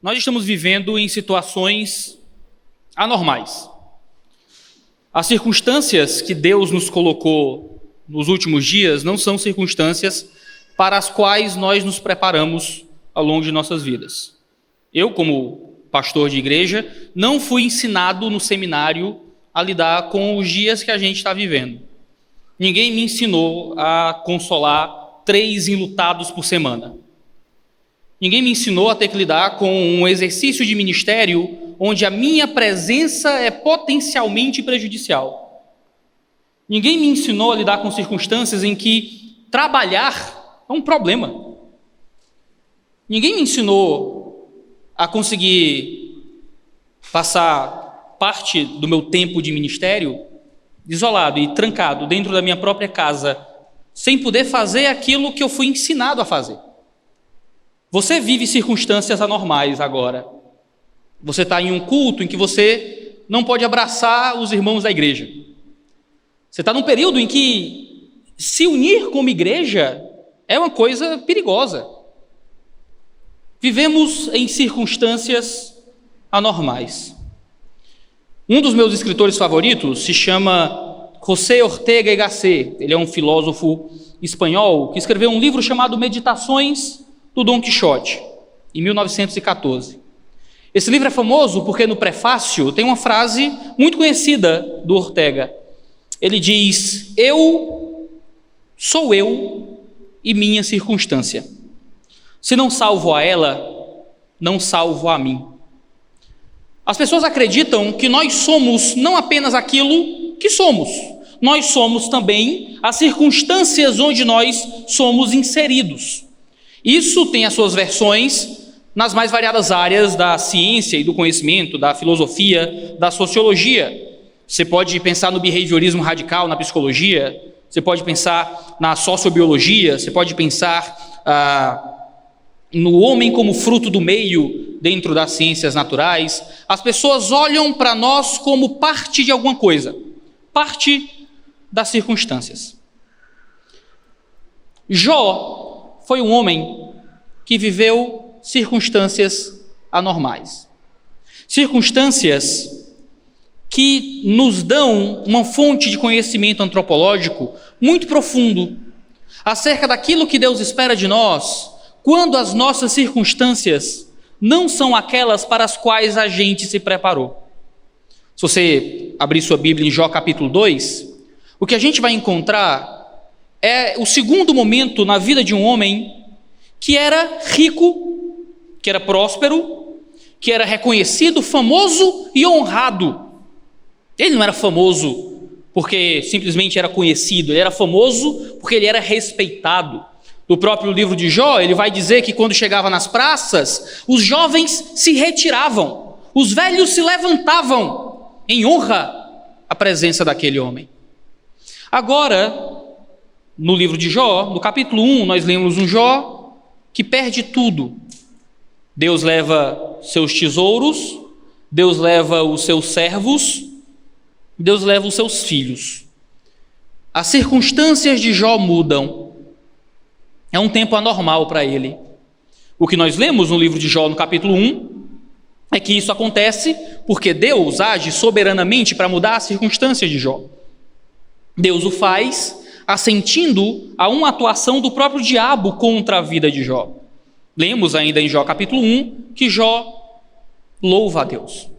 Nós estamos vivendo em situações anormais. As circunstâncias que Deus nos colocou nos últimos dias não são circunstâncias para as quais nós nos preparamos ao longo de nossas vidas. Eu, como pastor de igreja, não fui ensinado no seminário a lidar com os dias que a gente está vivendo. Ninguém me ensinou a consolar 3 enlutados por semana. Ninguém me ensinou a ter que lidar com um exercício de ministério onde a minha presença é potencialmente prejudicial. Ninguém me ensinou a lidar com circunstâncias em que trabalhar é um problema. Ninguém me ensinou a conseguir passar parte do meu tempo de ministério isolado e trancado dentro da minha própria casa, sem poder fazer aquilo que eu fui ensinado a fazer. Você vive circunstâncias anormais agora. Você está em um culto em que você não pode abraçar os irmãos da igreja. Você está num período em que se unir como igreja é uma coisa perigosa. Vivemos em circunstâncias anormais. Um dos meus escritores favoritos se chama José Ortega y Gasset. Ele é um filósofo espanhol que escreveu um livro chamado Meditações do Dom Quixote, em 1914. Esse livro é famoso porque no prefácio tem uma frase muito conhecida do Ortega. Ele diz: eu sou eu e minha circunstância. Se não salvo a ela, não salvo a mim. As pessoas acreditam que nós somos não apenas aquilo que somos, nós somos também as circunstâncias onde nós somos inseridos. Isso tem as suas versões nas mais variadas áreas da ciência e do conhecimento, da filosofia, da sociologia. Você pode pensar no behaviorismo radical, na psicologia, você pode pensar na sociobiologia, você pode pensar no homem como fruto do meio dentro das ciências naturais. As pessoas olham para nós como parte de alguma coisa, parte das circunstâncias. Jó foi um homem que viveu circunstâncias anormais. Circunstâncias que nos dão uma fonte de conhecimento antropológico muito profundo acerca daquilo que Deus espera de nós quando as nossas circunstâncias não são aquelas para as quais a gente se preparou. Se você abrir sua Bíblia em Jó capítulo 2, o que a gente vai encontrar é o segundo momento na vida de um homem que era rico, que era próspero, que era reconhecido, famoso e honrado. Ele não era famoso porque simplesmente era conhecido, ele era famoso porque ele era respeitado. No próprio livro de Jó, ele vai dizer que quando chegava nas praças, os jovens se retiravam, os velhos se levantavam em honra à presença daquele homem. Agora, no livro de Jó, no capítulo 1, nós lemos um Jó que perde tudo. Deus leva seus tesouros, Deus leva os seus servos, Deus leva os seus filhos. As circunstâncias de Jó mudam. É um tempo anormal para ele. O que nós lemos no livro de Jó, no capítulo 1, é que isso acontece porque Deus age soberanamente para mudar as circunstâncias de Jó. Deus o faz assentindo a uma atuação do próprio diabo contra a vida de Jó. Lemos ainda em Jó capítulo 1 que Jó louva a Deus,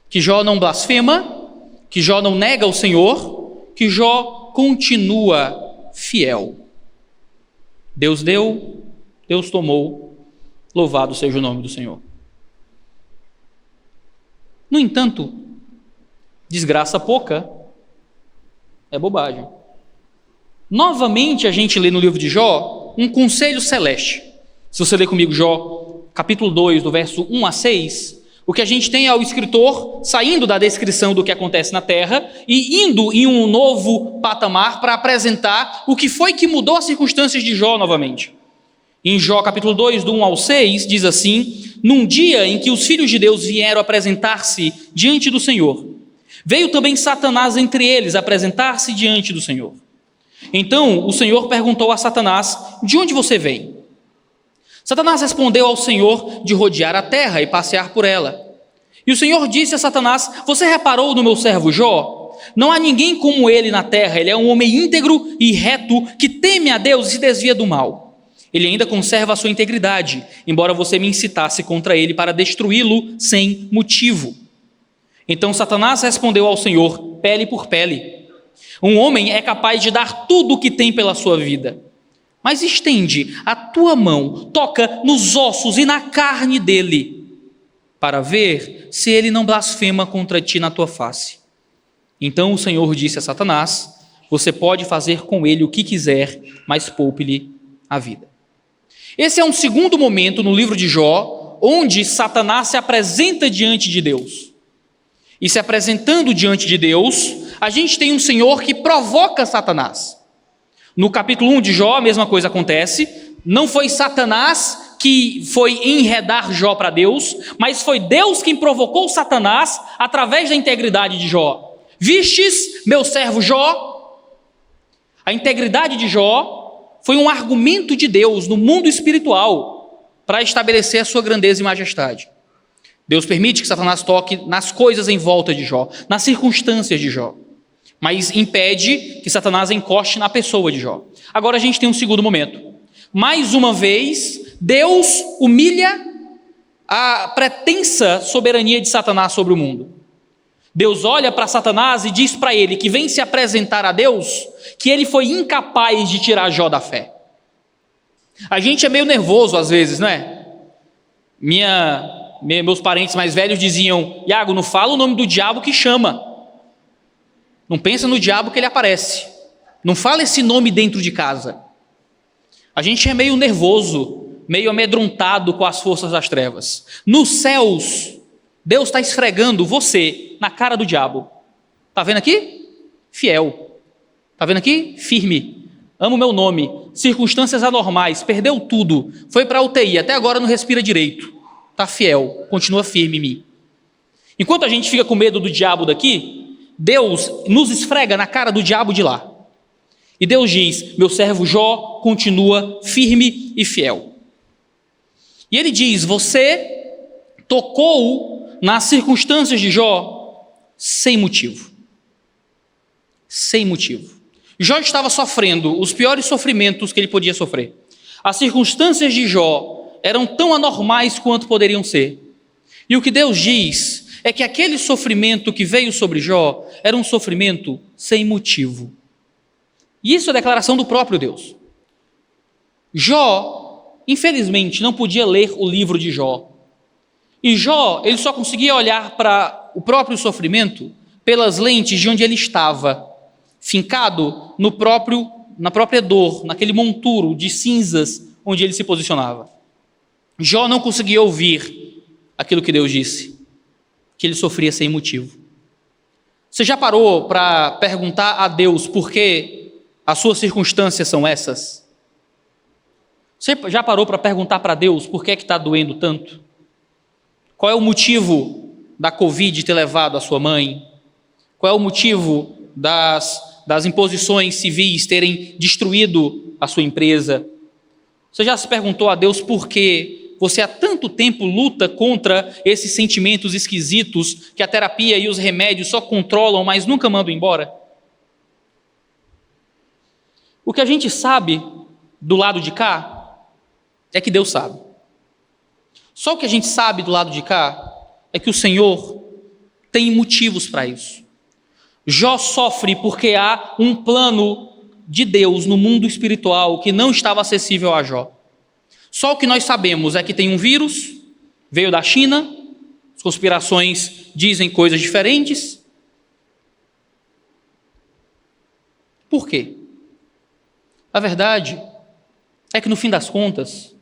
que Jó não blasfema, que Jó não nega o Senhor, que Jó continua fiel. Deus deu, Deus tomou, louvado seja o nome do Senhor. No entanto, desgraça pouca é bobagem. Novamente a gente lê no livro de Jó um conselho celeste. Se você ler comigo Jó, capítulo 2, do verso 1 a 6, o que a gente tem é o escritor saindo da descrição do que acontece na terra e indo em um novo patamar para apresentar o que foi que mudou as circunstâncias de Jó novamente. Em Jó capítulo 2, do 1 ao 6, diz assim: num dia em que os filhos de Deus vieram apresentar-se diante do Senhor, veio também Satanás entre eles apresentar-se diante do Senhor. Então o Senhor perguntou a Satanás: de onde você vem? Satanás respondeu ao Senhor de rodear a terra e passear por ela. E o Senhor disse a Satanás: você reparou no meu servo Jó? Não há ninguém como ele na terra. Ele é um homem íntegro e reto, que teme a Deus e se desvia do mal. Ele ainda conserva a sua integridade, embora você me incitasse contra ele para destruí-lo sem motivo. Então Satanás respondeu ao Senhor, pele por pele. Um homem é capaz de dar tudo o que tem pela sua vida. Mas estende a tua mão, toca nos ossos e na carne dele, para ver se ele não blasfema contra ti na tua face. Então o Senhor disse a Satanás: você pode fazer com ele o que quiser, mas poupe-lhe a vida. Esse é um segundo momento no livro de Jó, onde Satanás se apresenta diante de Deus. E se apresentando diante de Deus, a gente tem um Senhor que provoca Satanás. No capítulo 1 de Jó, a mesma coisa acontece. Não foi Satanás que foi enredar Jó para Deus, mas foi Deus quem provocou Satanás através da integridade de Jó. Vistes meu servo Jó? A integridade de Jó foi um argumento de Deus no mundo espiritual para estabelecer a sua grandeza e majestade. Deus permite que Satanás toque nas coisas em volta de Jó, nas circunstâncias de Jó, mas impede que Satanás encoste na pessoa de Jó. Agora a gente tem um segundo momento. Mais uma vez, Deus humilha a pretensa soberania de Satanás sobre o mundo. Deus olha para Satanás e diz para ele, que vem se apresentar a Deus, que ele foi incapaz de tirar Jó da fé. A gente é meio nervoso às vezes, não é? Meus parentes mais velhos diziam: Iago, não fala o nome do diabo que chama. Não pensa no diabo que ele aparece. Não fala esse nome dentro de casa. A gente é meio nervoso, meio amedrontado com as forças das trevas. Nos céus, Deus está esfregando você na cara do diabo. Está vendo aqui? Fiel. Está vendo aqui? Firme. Amo o meu nome. Circunstâncias anormais. Perdeu tudo. Foi para a UTI. Até agora não respira direito. Está fiel. Continua firme em mim. Enquanto a gente fica com medo do diabo daqui, Deus nos esfrega na cara do diabo de lá. E Deus diz: meu servo Jó continua firme e fiel. E ele diz: você tocou nas circunstâncias de Jó sem motivo. Sem motivo. Jó estava sofrendo os piores sofrimentos que ele podia sofrer. As circunstâncias de Jó eram tão anormais quanto poderiam ser. E o que Deus diz é que aquele sofrimento que veio sobre Jó era um sofrimento sem motivo. E isso é a declaração do próprio Deus. Jó, infelizmente, não podia ler o livro de Jó. E Jó, ele só conseguia olhar para o próprio sofrimento pelas lentes de onde ele estava, fincado na própria dor, naquele monturo de cinzas onde ele se posicionava. Jó não conseguia ouvir aquilo que Deus disse, que ele sofria sem motivo. Você já parou para perguntar a Deus por que as suas circunstâncias são essas? Você já parou para perguntar para Deus por que é que está doendo tanto? Qual é o motivo da Covid ter levado a sua mãe? Qual é o motivo das imposições civis terem destruído a sua empresa? Você já se perguntou a Deus por que você há tanto tempo luta contra esses sentimentos esquisitos que a terapia e os remédios só controlam, mas nunca mandam embora? O que a gente sabe do lado de cá é que Deus sabe. Só o que a gente sabe do lado de cá é que o Senhor tem motivos para isso. Jó sofre porque há um plano de Deus no mundo espiritual que não estava acessível a Jó. Só o que nós sabemos é que tem um vírus, veio da China, as conspirações dizem coisas diferentes. Por quê? A verdade é que, no fim das contas,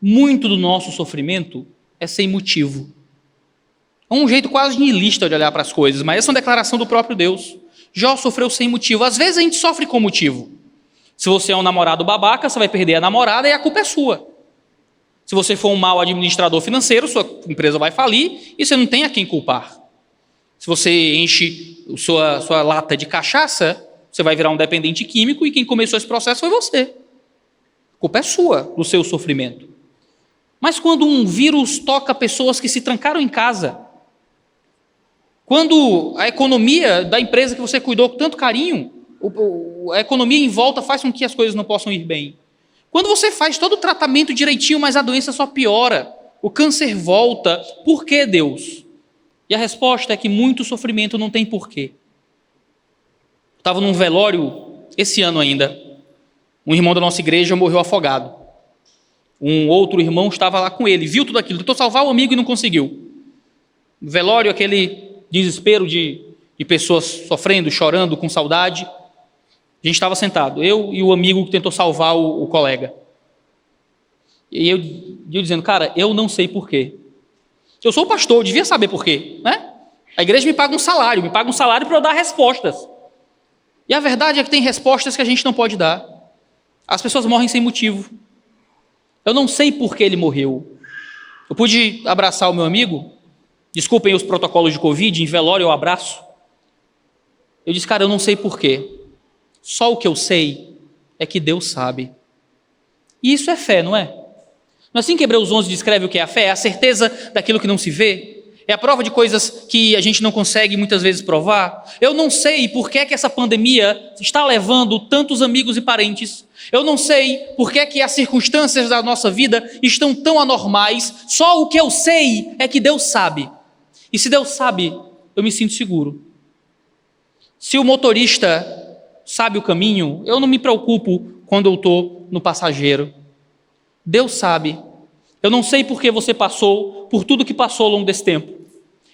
muito do nosso sofrimento é sem motivo. É um jeito quase niilista de olhar para as coisas, mas essa é uma declaração do próprio Deus. Jó sofreu sem motivo. Às vezes a gente sofre com motivo. Se você é um namorado babaca, você vai perder a namorada e a culpa é sua. Se você for um mau administrador financeiro, sua empresa vai falir e você não tem a quem culpar. Se você enche sua lata de cachaça, você vai virar um dependente químico e quem começou esse processo foi você. A culpa é sua, do seu sofrimento. Mas quando um vírus toca pessoas que se trancaram em casa, quando a economia da empresa que você cuidou com tanto carinho, a economia em volta faz com que as coisas não possam ir bem. Quando você faz todo o tratamento direitinho, mas a doença só piora, o câncer volta, por que, Deus? E a resposta é que muito sofrimento não tem porquê. Estava num velório esse ano ainda. Um irmão da nossa igreja morreu afogado. Um outro irmão estava lá com ele, viu tudo aquilo, tentou salvar o amigo e não conseguiu. Velório, aquele desespero de pessoas sofrendo, chorando, com saudade. A gente estava sentado, eu e o amigo que tentou salvar o colega. E eu dizendo, cara, eu não sei porquê. Eu sou pastor, eu devia saber porquê, né? A igreja me paga um salário para eu dar respostas. E a verdade é que tem respostas que a gente não pode dar. As pessoas morrem sem motivo. Eu não sei por que ele morreu. Eu pude abraçar o meu amigo, desculpem os protocolos de Covid, em velório eu abraço. Eu disse, cara, eu não sei por quê. Só o que eu sei é que Deus sabe. E isso é fé, não é? Não é assim que Hebreus 11 descreve o que é a fé? É a certeza daquilo que não se vê? É a prova de coisas que a gente não consegue muitas vezes provar? Eu não sei por que essa pandemia está levando tantos amigos e parentes. Eu não sei por que as circunstâncias da nossa vida estão tão anormais. Só o que eu sei é que Deus sabe. E se Deus sabe, eu me sinto seguro. Se o motorista sabe o caminho, eu não me preocupo quando eu estou no passageiro. Deus sabe. Eu não sei por que você passou por tudo que passou ao longo desse tempo.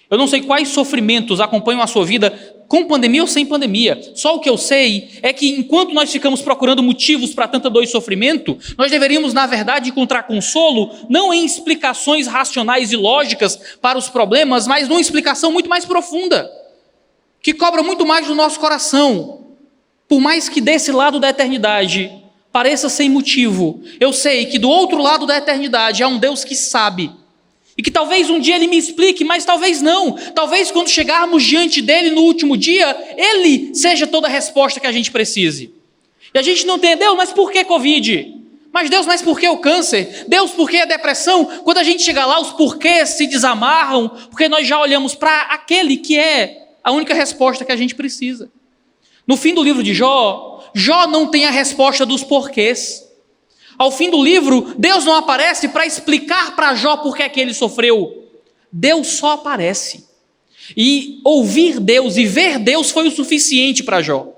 Eu não sei quais sofrimentos acompanham a sua vida, com pandemia ou sem pandemia. Só o que eu sei é que enquanto nós ficamos procurando motivos para tanta dor e sofrimento, nós deveríamos, na verdade, encontrar consolo, não em explicações racionais e lógicas para os problemas, mas numa explicação muito mais profunda, que cobra muito mais do nosso coração. Por mais que desse lado da eternidade pareça sem motivo, eu sei que do outro lado da eternidade há um Deus que sabe, e que talvez um dia Ele me explique, mas talvez não. Talvez quando chegarmos diante dEle no último dia, Ele seja toda a resposta que a gente precise. E a gente não entendeu, mas por que Covid? Mas Deus, mas por que o câncer? Deus, por que a depressão? Quando a gente chega lá, os porquês se desamarram, porque nós já olhamos para aquele que é a única resposta que a gente precisa. No fim do livro de Jó, Jó não tem a resposta dos porquês. Ao fim do livro, Deus não aparece para explicar para Jó por que é que ele sofreu. Deus só aparece. E ouvir Deus e ver Deus foi o suficiente para Jó.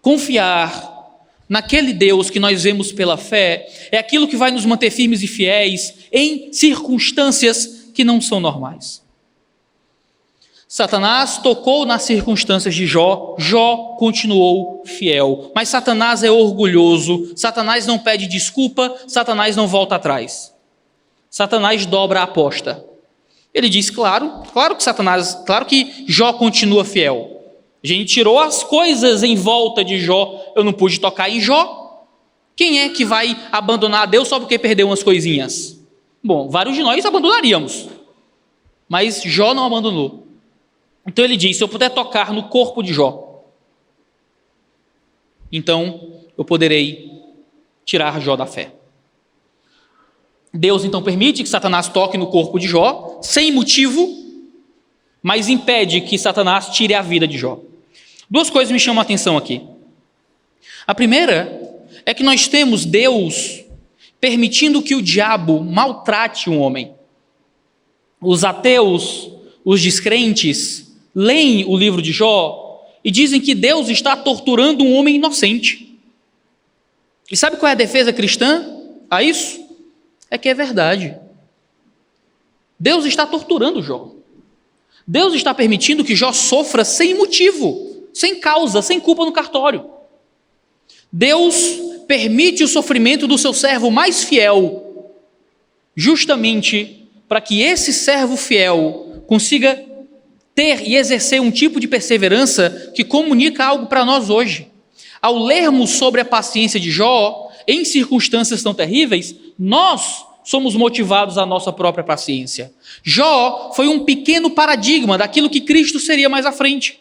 Confiar naquele Deus que nós vemos pela fé é aquilo que vai nos manter firmes e fiéis em circunstâncias que não são normais. Satanás tocou nas circunstâncias de Jó, Jó continuou fiel. Mas Satanás é orgulhoso, Satanás não pede desculpa, Satanás não volta atrás. Satanás dobra a aposta. Ele diz, claro que Jó continua fiel. A gente tirou as coisas em volta de Jó, eu não pude tocar em Jó. Quem é que vai abandonar a Deus só porque perdeu umas coisinhas? Bom, vários de nós abandonaríamos, mas Jó não abandonou. Então ele diz, se eu puder tocar no corpo de Jó, então eu poderei tirar Jó da fé. Deus então permite que Satanás toque no corpo de Jó, sem motivo, mas impede que Satanás tire a vida de Jó. Duas coisas me chamam a atenção aqui. A primeira é que nós temos Deus permitindo que o diabo maltrate um homem. Os ateus, os descrentes, leem o livro de Jó e dizem que Deus está torturando um homem inocente. E sabe qual é a defesa cristã a isso? É que é verdade. Deus está torturando Jó. Deus está permitindo que Jó sofra sem motivo, sem causa, sem culpa no cartório. Deus permite o sofrimento do seu servo mais fiel, justamente para que esse servo fiel consiga ter e exercer um tipo de perseverança que comunica algo para nós hoje. Ao lermos sobre a paciência de Jó, em circunstâncias tão terríveis, nós somos motivados à nossa própria paciência. Jó foi um pequeno paradigma daquilo que Cristo seria mais à frente.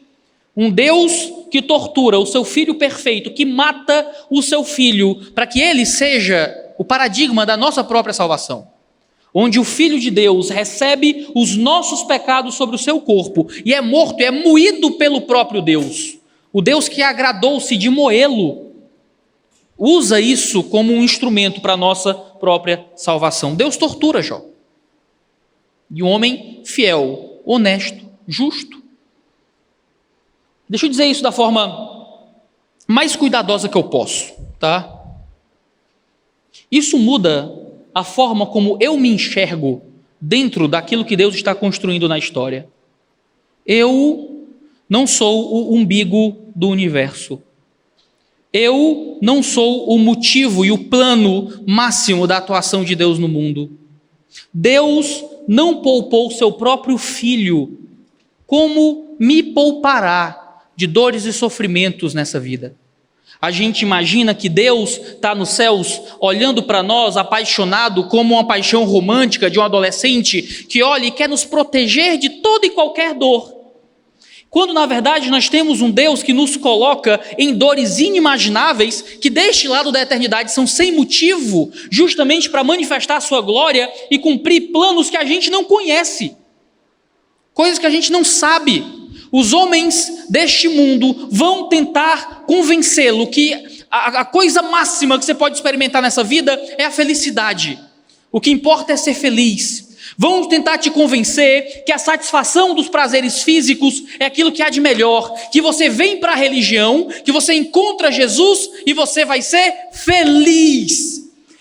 Um Deus que tortura o seu filho perfeito, que mata o seu filho, para que ele seja o paradigma da nossa própria salvação, onde o Filho de Deus recebe os nossos pecados sobre o seu corpo e é morto, é moído pelo próprio Deus. O Deus que agradou-se de moê-lo usa isso como um instrumento para a nossa própria salvação. Deus tortura Jó. E um homem fiel, honesto, justo. Deixa eu dizer isso da forma mais cuidadosa que eu posso, tá? Isso muda a forma como eu me enxergo dentro daquilo que Deus está construindo na história. Eu não sou o umbigo do universo. Eu não sou o motivo e o plano máximo da atuação de Deus no mundo. Deus não poupou seu próprio filho, como me poupará de dores e sofrimentos nessa vida? A gente imagina que Deus está nos céus olhando para nós apaixonado como uma paixão romântica de um adolescente que olha e quer nos proteger de toda e qualquer dor. Quando na verdade nós temos um Deus que nos coloca em dores inimagináveis, que deste lado da eternidade são sem motivo, justamente para manifestar a sua glória e cumprir planos que a gente não conhece, coisas que a gente não sabe. Os homens deste mundo vão tentar convencê-lo que a coisa máxima que você pode experimentar nessa vida é a felicidade. O que importa é ser feliz. Vão tentar te convencer que a satisfação dos prazeres físicos é aquilo que há de melhor, que você vem para a religião, que você encontra Jesus e você vai ser feliz.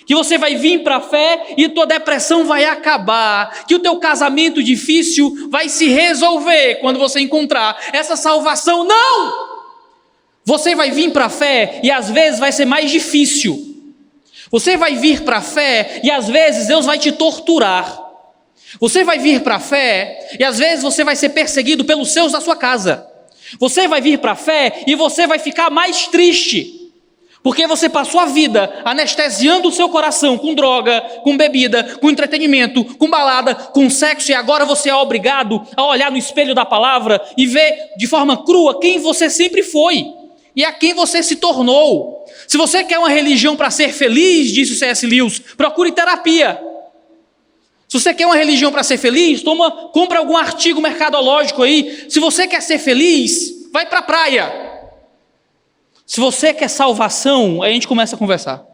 Que você vai vir para a fé e tua depressão vai acabar, que o teu casamento difícil vai se resolver quando você encontrar essa salvação. Não! Você vai vir para a fé e às vezes vai ser mais difícil. Você vai vir para a fé e às vezes Deus vai te torturar. Você vai vir para a fé e às vezes você vai ser perseguido pelos seus da sua casa. Você vai vir para a fé e você vai ficar mais triste. Porque você passou a vida anestesiando o seu coração com droga, com bebida, com entretenimento, com balada, com sexo, e agora você é obrigado a olhar no espelho da palavra e ver de forma crua quem você sempre foi e a quem você se tornou. Se você quer uma religião para ser feliz, disse o C.S. Lewis, procure terapia. Se você quer uma religião para ser feliz, compra algum artigo mercadológico aí. Se você quer ser feliz, vai para a praia. Se você quer salvação, aí a gente começa a conversar.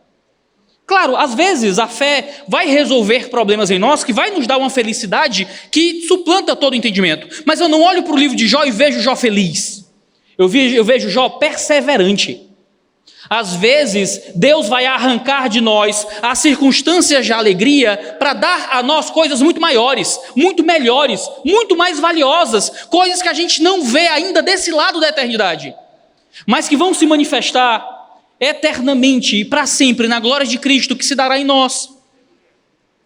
Claro, às vezes a fé vai resolver problemas em nós, que vai nos dar uma felicidade que suplanta todo o entendimento. Mas eu não olho para o livro de Jó e vejo Jó feliz. Eu vejo Jó perseverante. Às vezes, Deus vai arrancar de nós as circunstâncias de alegria para dar a nós coisas muito maiores, muito melhores, muito mais valiosas, coisas que a gente não vê ainda desse lado da eternidade, mas que vão se manifestar eternamente e para sempre na glória de Cristo que se dará em nós.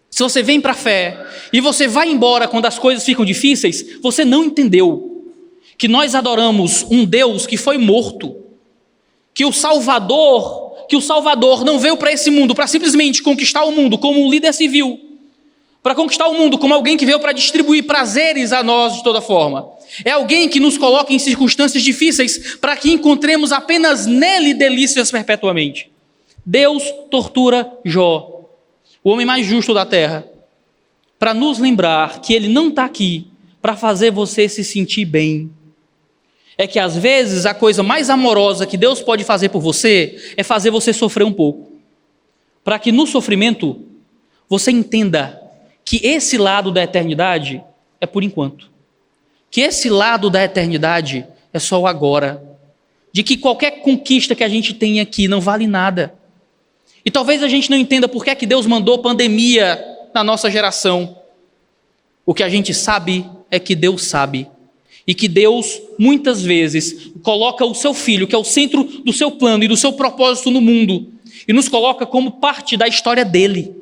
Se você vem para a fé e você vai embora quando as coisas ficam difíceis, você não entendeu que nós adoramos um Deus que foi morto, que o Salvador não veio para esse mundo para simplesmente conquistar o mundo como um líder civil, para conquistar o mundo como alguém que veio para distribuir prazeres a nós de toda forma. É alguém que nos coloca em circunstâncias difíceis para que encontremos apenas nele delícias perpetuamente. Deus tortura Jó, o homem mais justo da terra, para nos lembrar que ele não está aqui para fazer você se sentir bem. É que às vezes a coisa mais amorosa que Deus pode fazer por você é fazer você sofrer um pouco, para que no sofrimento você entenda que esse lado da eternidade é por enquanto. Que esse lado da eternidade é só o agora. De que qualquer conquista que a gente tem aqui não vale nada. E talvez a gente não entenda por que é que Deus mandou pandemia na nossa geração. O que a gente sabe é que Deus sabe. E que Deus, muitas vezes, coloca o seu Filho, que é o centro do seu plano e do seu propósito no mundo, e nos coloca como parte da história dele.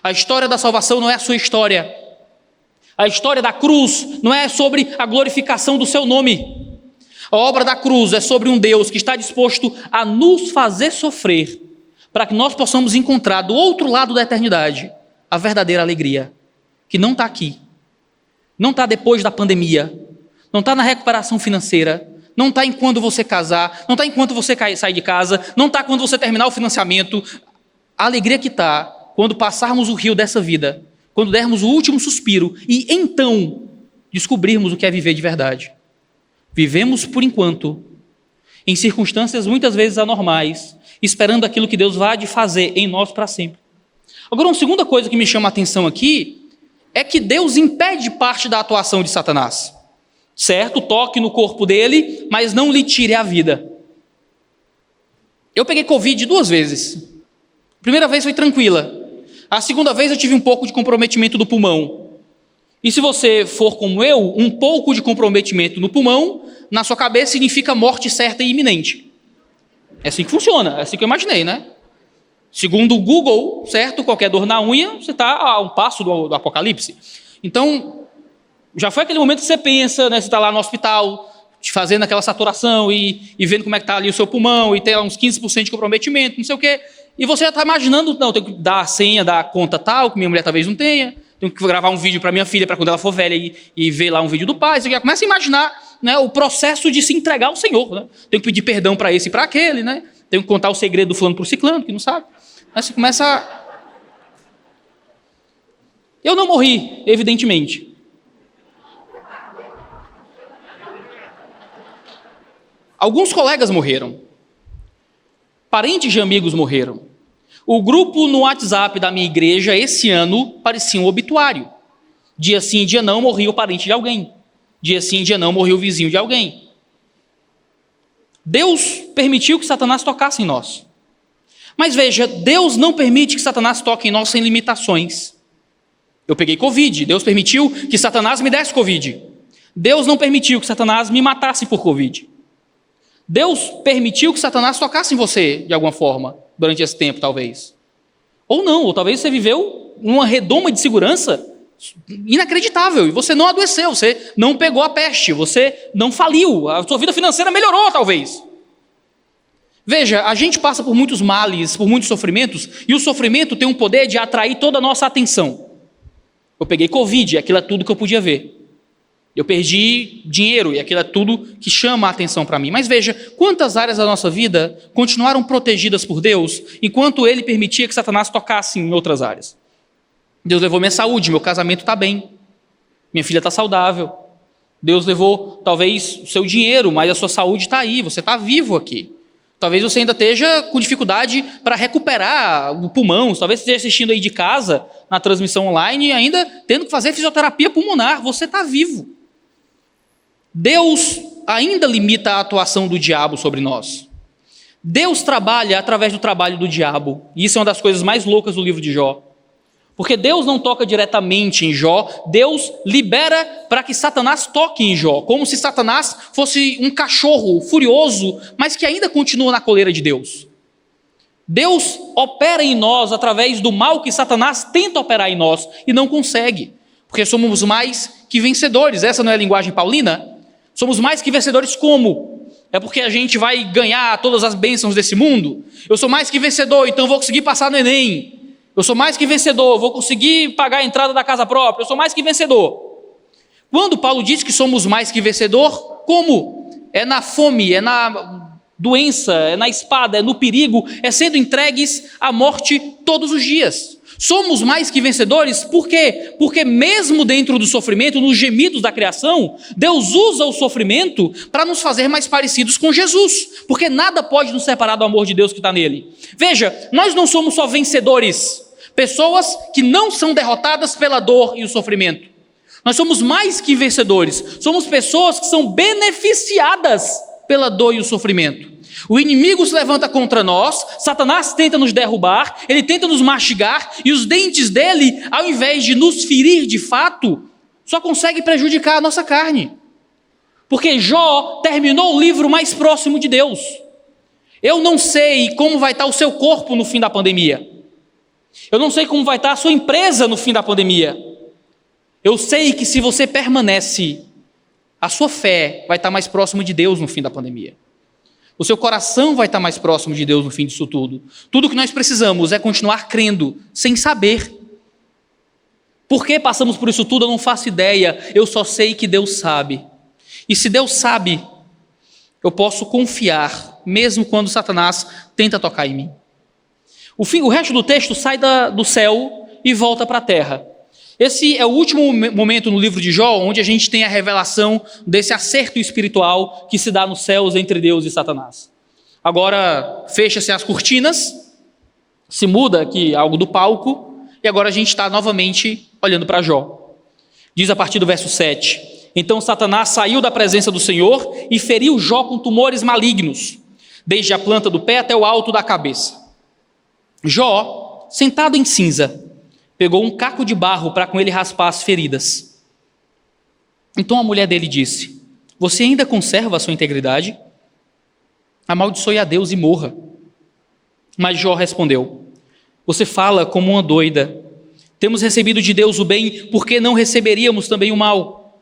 A história da salvação não é a sua história. A história da cruz não é sobre a glorificação do seu nome. A obra da cruz é sobre um Deus que está disposto a nos fazer sofrer para que nós possamos encontrar do outro lado da eternidade a verdadeira alegria, que não está aqui, não está depois da pandemia, não está na recuperação financeira, não está enquanto você casar, não está enquanto você sair de casa, não está quando você terminar o financiamento. A alegria que está quando passarmos o rio dessa vida, quando dermos o último suspiro e então descobrirmos o que é viver de verdade. Vivemos por enquanto, em circunstâncias muitas vezes anormais, esperando aquilo que Deus vai de fazer em nós para sempre. Agora, uma segunda coisa que me chama a atenção aqui é que Deus impede parte da atuação de Satanás. Certo? Toque no corpo dele, mas não lhe tire a vida. Eu peguei Covid 2 vezes. A primeira vez foi tranquila. A segunda vez eu tive um pouco de comprometimento do pulmão. E se você for como eu, um pouco de comprometimento no pulmão, na sua cabeça significa morte certa e iminente. É assim que funciona, é assim que eu imaginei, né? Segundo o Google, certo? Qualquer dor na unha, você está a um passo do apocalipse. Então, já foi aquele momento que você pensa, né? Você está lá no hospital, te fazendo aquela saturação e vendo como é que está ali o seu pulmão, e tem lá uns 15% de comprometimento, não sei o quê. E você já está imaginando, não, tenho que dar a senha da conta tal, que minha mulher talvez não tenha, tenho que gravar um vídeo para minha filha, para quando ela for velha e ver lá um vídeo do pai. Você já começa a imaginar, né, o processo de se entregar ao Senhor. Né? Tenho que pedir perdão para esse e para aquele, né? Tenho que contar o segredo do fulano para o ciclano, que não sabe. Aí você começa a... Eu não morri, evidentemente. Alguns colegas morreram. Parentes de amigos morreram. O grupo no WhatsApp da minha igreja, esse ano, parecia um obituário. Dia sim, dia não, morria o parente de alguém. Dia sim, dia não, morria o vizinho de alguém. Deus permitiu que Satanás tocasse em nós. Mas veja, Deus não permite que Satanás toque em nós sem limitações. Eu peguei Covid, Deus permitiu que Satanás me desse Covid. Deus não permitiu que Satanás me matasse por Covid. Deus permitiu que Satanás tocasse em você, de alguma forma, durante esse tempo, talvez. Ou não, ou talvez você viveu uma redoma de segurança inacreditável, e você não adoeceu, você não pegou a peste, você não faliu, a sua vida financeira melhorou, talvez. Veja, a gente passa por muitos males, por muitos sofrimentos, e o sofrimento tem um poder de atrair toda a nossa atenção. Eu peguei Covid, aquilo é tudo que eu podia ver. Eu perdi dinheiro, e aquilo é tudo que chama a atenção para mim. Mas veja, quantas áreas da nossa vida continuaram protegidas por Deus, enquanto Ele permitia que Satanás tocasse em outras áreas. Deus levou minha saúde, meu casamento está bem, minha filha está saudável. Deus levou, talvez, o seu dinheiro, mas a sua saúde está aí, você está vivo aqui. Talvez você ainda esteja com dificuldade para recuperar o pulmão, talvez você esteja assistindo aí de casa, na transmissão online, e ainda tendo que fazer fisioterapia pulmonar, você está vivo. Deus ainda limita a atuação do diabo sobre nós. Deus trabalha através do trabalho do diabo. E isso é uma das coisas mais loucas do livro de Jó. Porque Deus não toca diretamente em Jó, Deus libera para que Satanás toque em Jó, como se Satanás fosse um cachorro furioso, mas que ainda continua na coleira de Deus. Deus opera em nós através do mal que Satanás tenta operar em nós e não consegue. Porque somos mais que vencedores. Essa não é a linguagem paulina? Somos mais que vencedores como? É porque a gente vai ganhar todas as bênçãos desse mundo? Eu sou mais que vencedor, então vou conseguir passar no Enem. Eu sou mais que vencedor, vou conseguir pagar a entrada da casa própria. Eu sou mais que vencedor. Quando Paulo diz que somos mais que vencedor, como? É na fome, é na doença, é na espada, é no perigo, é sendo entregues à morte todos os dias. Somos mais que vencedores, por quê? Porque mesmo dentro do sofrimento, nos gemidos da criação, Deus usa o sofrimento para nos fazer mais parecidos com Jesus, porque nada pode nos separar do amor de Deus que está nele. Veja, nós não somos só vencedores, pessoas que não são derrotadas pela dor e o sofrimento. Nós somos mais que vencedores, somos pessoas que são beneficiadas pela dor e o sofrimento. O inimigo se levanta contra nós, Satanás tenta nos derrubar, ele tenta nos mastigar, e os dentes dele, ao invés de nos ferir de fato, só consegue prejudicar a nossa carne. Porque Jó terminou o livro mais próximo de Deus. Eu não sei como vai estar o seu corpo no fim da pandemia. Eu não sei como vai estar a sua empresa no fim da pandemia. Eu sei que se você permanece, a sua fé vai estar mais próximo de Deus no fim da pandemia. O seu coração vai estar mais próximo de Deus no fim disso tudo. Tudo que nós precisamos é continuar crendo, sem saber. Por que passamos por isso tudo? Eu não faço ideia. Eu só sei que Deus sabe. E se Deus sabe, eu posso confiar, mesmo quando Satanás tenta tocar em mim. O resto do texto sai do céu e volta para a terra. Esse é o último momento no livro de Jó, onde a gente tem a revelação desse acerto espiritual que se dá nos céus entre Deus e Satanás. Agora fecha-se as cortinas, se muda aqui algo do palco, e agora a gente está novamente olhando para Jó. Diz a partir do verso 7: Então Satanás saiu da presença do Senhor e feriu Jó com tumores malignos, desde a planta do pé até o alto da cabeça. Jó, sentado em cinza, pegou um caco de barro para com ele raspar as feridas. Então a mulher dele disse: Você ainda conserva a sua integridade? Amaldiçoe a Deus e morra. Mas Jó respondeu: Você fala como uma doida. Temos recebido de Deus o bem, por que não receberíamos também o mal?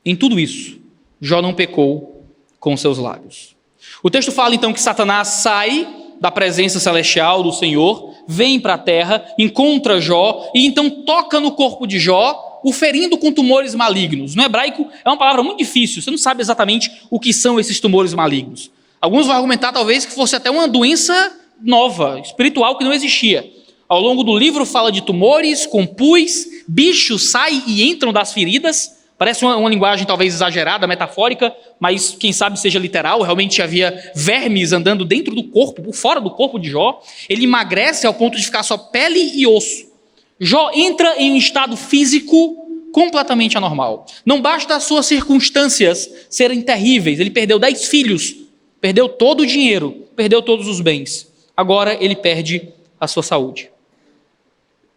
Em tudo isso, Jó não pecou com seus lábios. O texto fala então que Satanás sai da presença celestial do Senhor, vem para a terra, encontra Jó e então toca no corpo de Jó, o ferindo com tumores malignos. No hebraico é uma palavra muito difícil, você não sabe exatamente o que são esses tumores malignos. Alguns vão argumentar talvez que fosse até uma doença nova, espiritual, que não existia. Ao longo do livro fala de tumores, com pus, bichos saem e entram das feridas. Parece uma linguagem talvez exagerada, metafórica, mas quem sabe seja literal. Realmente havia vermes andando dentro do corpo, por fora do corpo de Jó. Ele emagrece ao ponto de ficar só pele e osso. Jó entra em um estado físico completamente anormal. Não basta as suas circunstâncias serem terríveis. Ele perdeu 10 filhos, perdeu todo o dinheiro, perdeu todos os bens. Agora ele perde a sua saúde.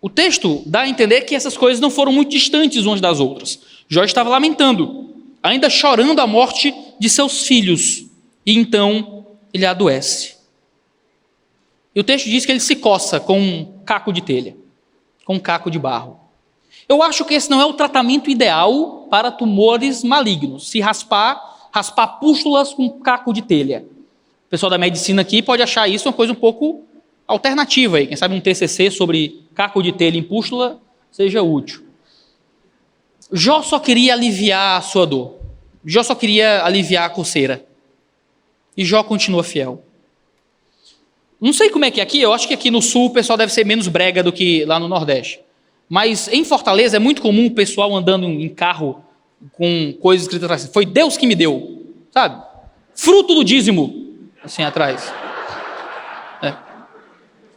O texto dá a entender que essas coisas não foram muito distantes umas das outras. Jó estava lamentando, ainda chorando a morte de seus filhos. E então ele adoece. E o texto diz que ele se coça com um caco de telha, com um caco de barro. Eu acho que esse não é o tratamento ideal para tumores malignos. Se raspar pústulas com caco de telha. O pessoal da medicina aqui pode achar isso uma coisa um pouco alternativa aí. Quem sabe um TCC sobre caco de telha em pústula seja útil. Jó só queria aliviar a sua dor. Jó só queria aliviar a coceira. E Jó continua fiel. Não sei como é que é aqui, eu acho que aqui no sul o pessoal deve ser menos brega do que lá no Nordeste. Mas em Fortaleza é muito comum o pessoal andando em carro com coisas escritas atrás. Foi Deus que me deu, sabe? Fruto do dízimo, assim atrás.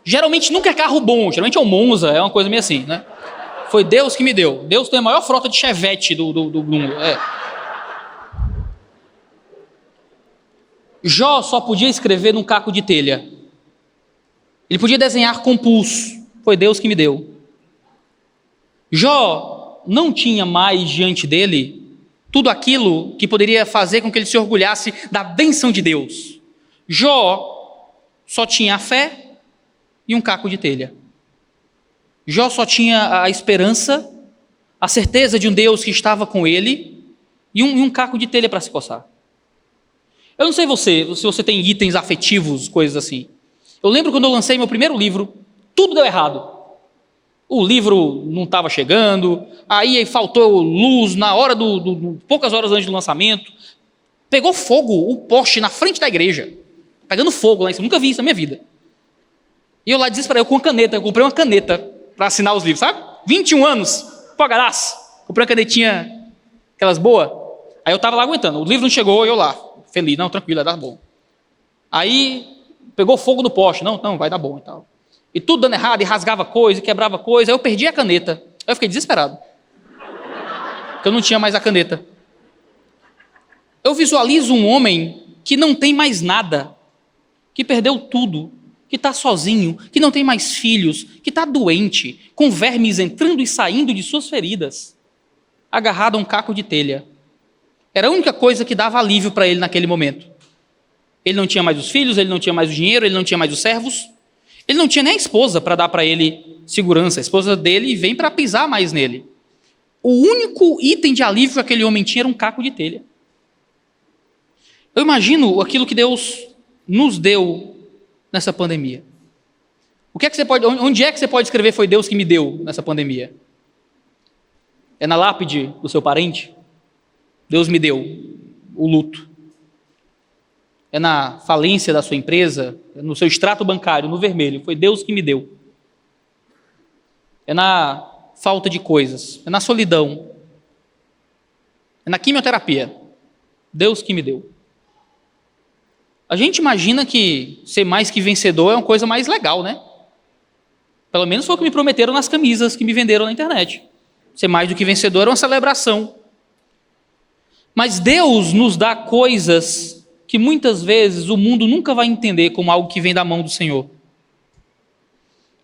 Geralmente nunca é carro bom, geralmente é um Monza, é uma coisa meio assim, né? Foi Deus que me deu. Deus tem a maior frota de Chevette do mundo. Jó só podia escrever num caco de telha. Ele podia desenhar com pulso. Foi Deus que me deu. Jó não tinha mais diante dele tudo aquilo que poderia fazer com que ele se orgulhasse da bênção de Deus. Jó só tinha a fé e um caco de telha. Jó só tinha a esperança, a certeza de um Deus que estava com ele e um caco de telha para se coçar. Eu não sei se você tem itens afetivos, coisas assim. Eu lembro quando eu lancei meu primeiro livro, tudo deu errado. O livro não estava chegando, aí faltou luz na hora poucas horas antes do lançamento. Pegou fogo o poste na frente da igreja. Pegando fogo lá em cima. Nunca vi isso na minha vida. E eu lá desesperado, eu com uma caneta, eu comprei uma caneta para assinar os livros, sabe? 21 anos, pagaraço. Comprei uma canetinha, aquelas boas. Aí eu estava lá aguentando, o livro não chegou, eu lá, feliz, não, tranquilo, vai dar bom. Aí pegou fogo no poste, não, vai dar bom e tal. E tudo dando errado, e rasgava coisa, e quebrava coisa, aí eu perdi a caneta. Aí eu fiquei desesperado. Porque eu não tinha mais a caneta. Eu visualizo um homem que não tem mais nada, que perdeu tudo, que está sozinho, que não tem mais filhos, que está doente, com vermes entrando e saindo de suas feridas, agarrado a um caco de telha. Era a única coisa que dava alívio para ele naquele momento. Ele não tinha mais os filhos, ele não tinha mais o dinheiro, ele não tinha mais os servos, ele não tinha nem a esposa para dar para ele segurança. A esposa dele vem para pisar mais nele. O único item de alívio que aquele homem tinha era um caco de telha. Eu imagino aquilo que Deus nos deu nessa pandemia. Onde é que você pode escrever foi Deus que me deu nessa pandemia? É na lápide do seu parente? Deus me deu o luto. é na falência da sua empresa, é no seu extrato bancário, no vermelho. Foi Deus que me deu. É na falta de coisas, é na solidão, é na quimioterapia. Deus que me deu. A gente imagina que ser mais que vencedor é uma coisa mais legal, né? Pelo menos foi o que me prometeram nas camisas que me venderam na internet. Ser mais do que vencedor é uma celebração. Mas Deus nos dá coisas que muitas vezes o mundo nunca vai entender como algo que vem da mão do Senhor.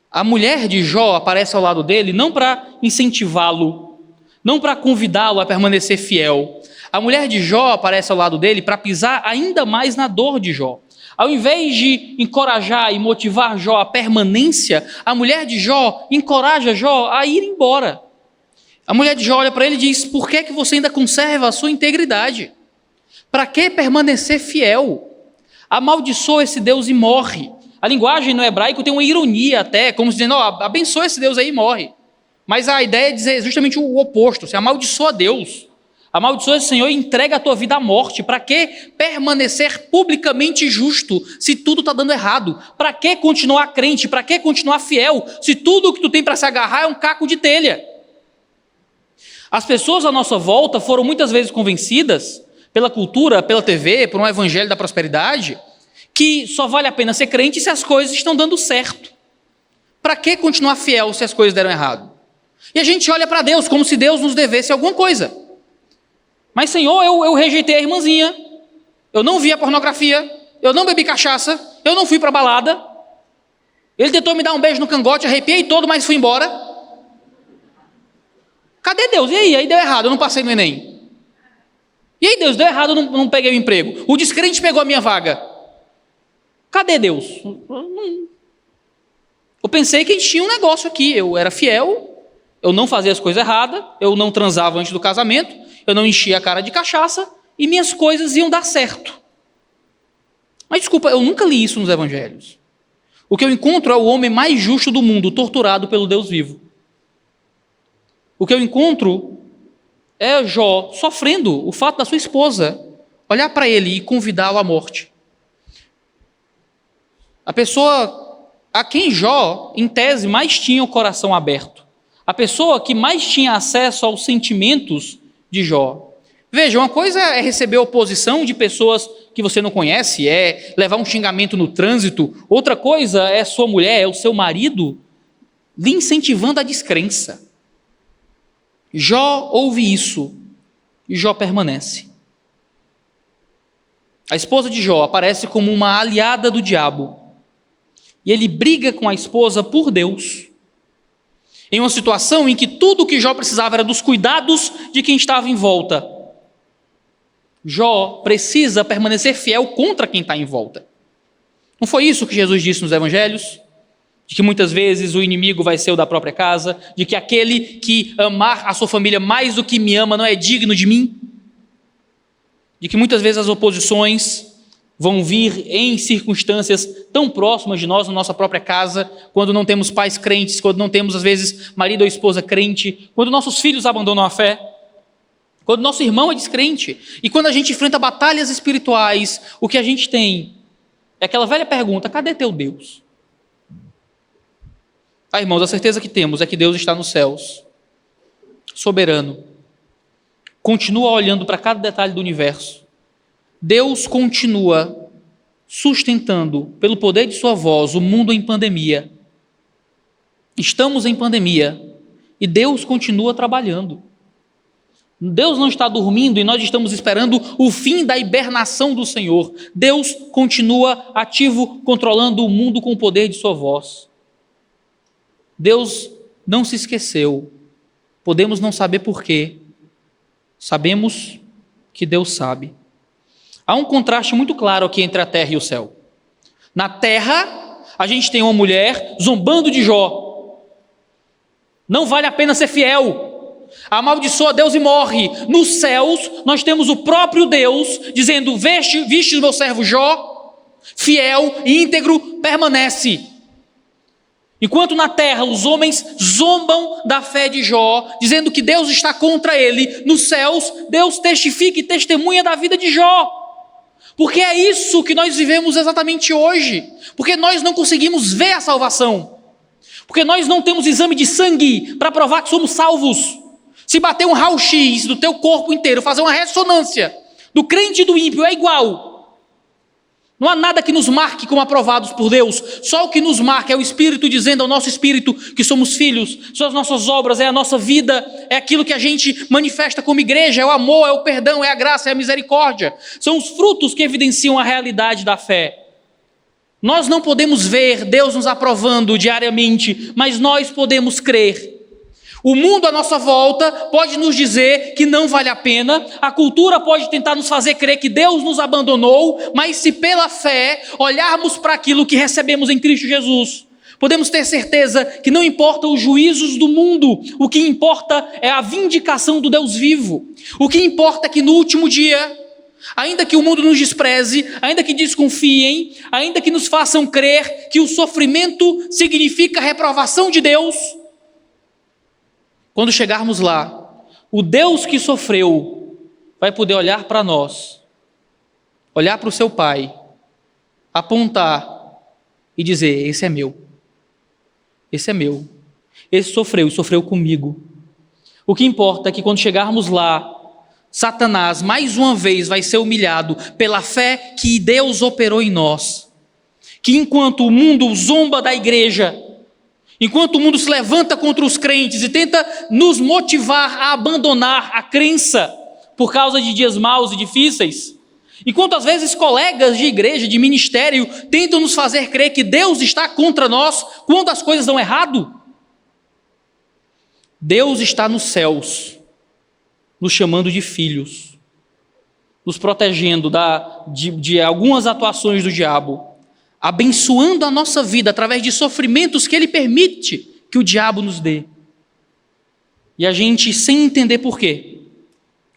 A mulher de Jó aparece ao lado dele não para incentivá-lo, não para convidá-lo a permanecer fiel. A mulher de Jó aparece ao lado dele para pisar ainda mais na dor de Jó. Ao invés de encorajar e motivar Jó à permanência, a mulher de Jó encoraja Jó a ir embora. A mulher de Jó olha para ele e diz: por que você ainda conserva a sua integridade? Para que permanecer fiel? Amaldiçoa esse Deus e morre. A linguagem no hebraico tem uma ironia até, como se dizendo: abençoa esse Deus aí e morre. Mas a ideia é dizer justamente o oposto: você amaldiçoa Deus. Amaldiçoa esse Senhor e entrega a tua vida à morte. Para que permanecer publicamente justo se tudo está dando errado? Para que continuar crente? Para que continuar fiel se tudo o que tu tem para se agarrar é um caco de telha? As pessoas à nossa volta foram muitas vezes convencidas pela cultura, pela TV, por um evangelho da prosperidade, que só vale a pena ser crente se as coisas estão dando certo. Para que continuar fiel se as coisas deram errado? E a gente olha para Deus como se Deus nos devesse alguma coisa. Mas, Senhor, eu rejeitei a irmãzinha, eu não vi a pornografia, eu não bebi cachaça, eu não fui para a balada, ele tentou me dar um beijo no cangote, arrepiei todo, mas fui embora. Cadê Deus? E aí? Aí deu errado, eu não passei no Enem. E aí, Deus, deu errado, eu não peguei o emprego. O descrente pegou a minha vaga. Cadê Deus? Eu pensei que a gente tinha um negócio aqui, eu era fiel, eu não fazia as coisas erradas, eu não transava antes do casamento, eu não enchia a cara de cachaça e minhas coisas iam dar certo. Mas desculpa, eu nunca li isso nos evangelhos. O que eu encontro é o homem mais justo do mundo, torturado pelo Deus vivo. O que eu encontro é Jó sofrendo o fato da sua esposa olhar para ele e convidá-lo à morte. A pessoa a quem Jó, em tese, mais tinha o coração aberto. A pessoa que mais tinha acesso aos sentimentos de Jó. Veja, uma coisa é receber oposição de pessoas que você não conhece, é levar um xingamento no trânsito. Outra coisa é sua mulher, é o seu marido lhe incentivando a descrença. Jó ouve isso e Jó permanece. A esposa de Jó aparece como uma aliada do diabo e ele briga com a esposa por Deus, em uma situação em que tudo o que Jó precisava era dos cuidados de quem estava em volta. Jó precisa permanecer fiel contra quem está em volta. Não foi isso que Jesus disse nos evangelhos? De que muitas vezes o inimigo vai ser o da própria casa, de que aquele que amar a sua família mais do que me ama não é digno de mim? De que muitas vezes as oposições vão vir em circunstâncias tão próximas de nós, na nossa própria casa, quando não temos pais crentes, quando não temos, às vezes, marido ou esposa crente, quando nossos filhos abandonam a fé, quando nosso irmão é descrente, e quando a gente enfrenta batalhas espirituais, o que a gente tem é aquela velha pergunta: cadê teu Deus? Irmãos, a certeza que temos é que Deus está nos céus, soberano, continua olhando para cada detalhe do universo. Deus continua sustentando, pelo poder de sua voz, o mundo em pandemia. Estamos em pandemia e Deus continua trabalhando. Deus não está dormindo e nós estamos esperando o fim da hibernação do Senhor. Deus continua ativo, controlando o mundo com o poder de sua voz. Deus não se esqueceu. Podemos não saber porquê. Sabemos que Deus sabe. Há um contraste muito claro aqui entre a terra e o céu. Na terra, a gente tem uma mulher zombando de Jó. Não vale a pena ser fiel. Amaldiçoa Deus e morre. Nos céus, nós temos o próprio Deus dizendo: viste o meu servo Jó, fiel e íntegro, permanece. Enquanto na terra os homens zombam da fé de Jó, dizendo que Deus está contra ele, nos céus Deus testifica e testemunha da vida de Jó. Porque é isso que nós vivemos exatamente hoje. Porque nós não conseguimos ver a salvação. Porque nós não temos exame de sangue para provar que somos salvos. Se bater um raio-x do teu corpo inteiro, fazer uma ressonância do crente e do ímpio, é igual. Não há nada que nos marque como aprovados por Deus. Só o que nos marca é o Espírito dizendo ao nosso espírito que somos filhos. São as nossas obras, é a nossa vida, é aquilo que a gente manifesta como igreja, é o amor, é o perdão, é a graça, é a misericórdia. São os frutos que evidenciam a realidade da fé. Nós não podemos ver Deus nos aprovando diariamente, mas nós podemos crer. O mundo à nossa volta pode nos dizer que não vale a pena, a cultura pode tentar nos fazer crer que Deus nos abandonou, mas se pela fé olharmos para aquilo que recebemos em Cristo Jesus, podemos ter certeza que não importa os juízos do mundo, o que importa é a vindicação do Deus vivo. O que importa é que no último dia, ainda que o mundo nos despreze, ainda que desconfiem, ainda que nos façam crer que o sofrimento significa reprovação de Deus, quando chegarmos lá, o Deus que sofreu vai poder olhar para nós, olhar para o seu Pai, apontar e dizer: esse é meu, esse é meu, esse sofreu e sofreu comigo. O que importa é que quando chegarmos lá, Satanás mais uma vez vai ser humilhado pela fé que Deus operou em nós. Que enquanto o mundo zomba da igreja, enquanto o mundo se levanta contra os crentes e tenta nos motivar a abandonar a crença por causa de dias maus e difíceis, enquanto às vezes colegas de igreja, de ministério, tentam nos fazer crer que Deus está contra nós quando as coisas dão errado, Deus está nos céus, nos chamando de filhos, nos protegendo de algumas atuações do diabo, abençoando a nossa vida através de sofrimentos que Ele permite que o diabo nos dê. E a gente, sem entender por quê,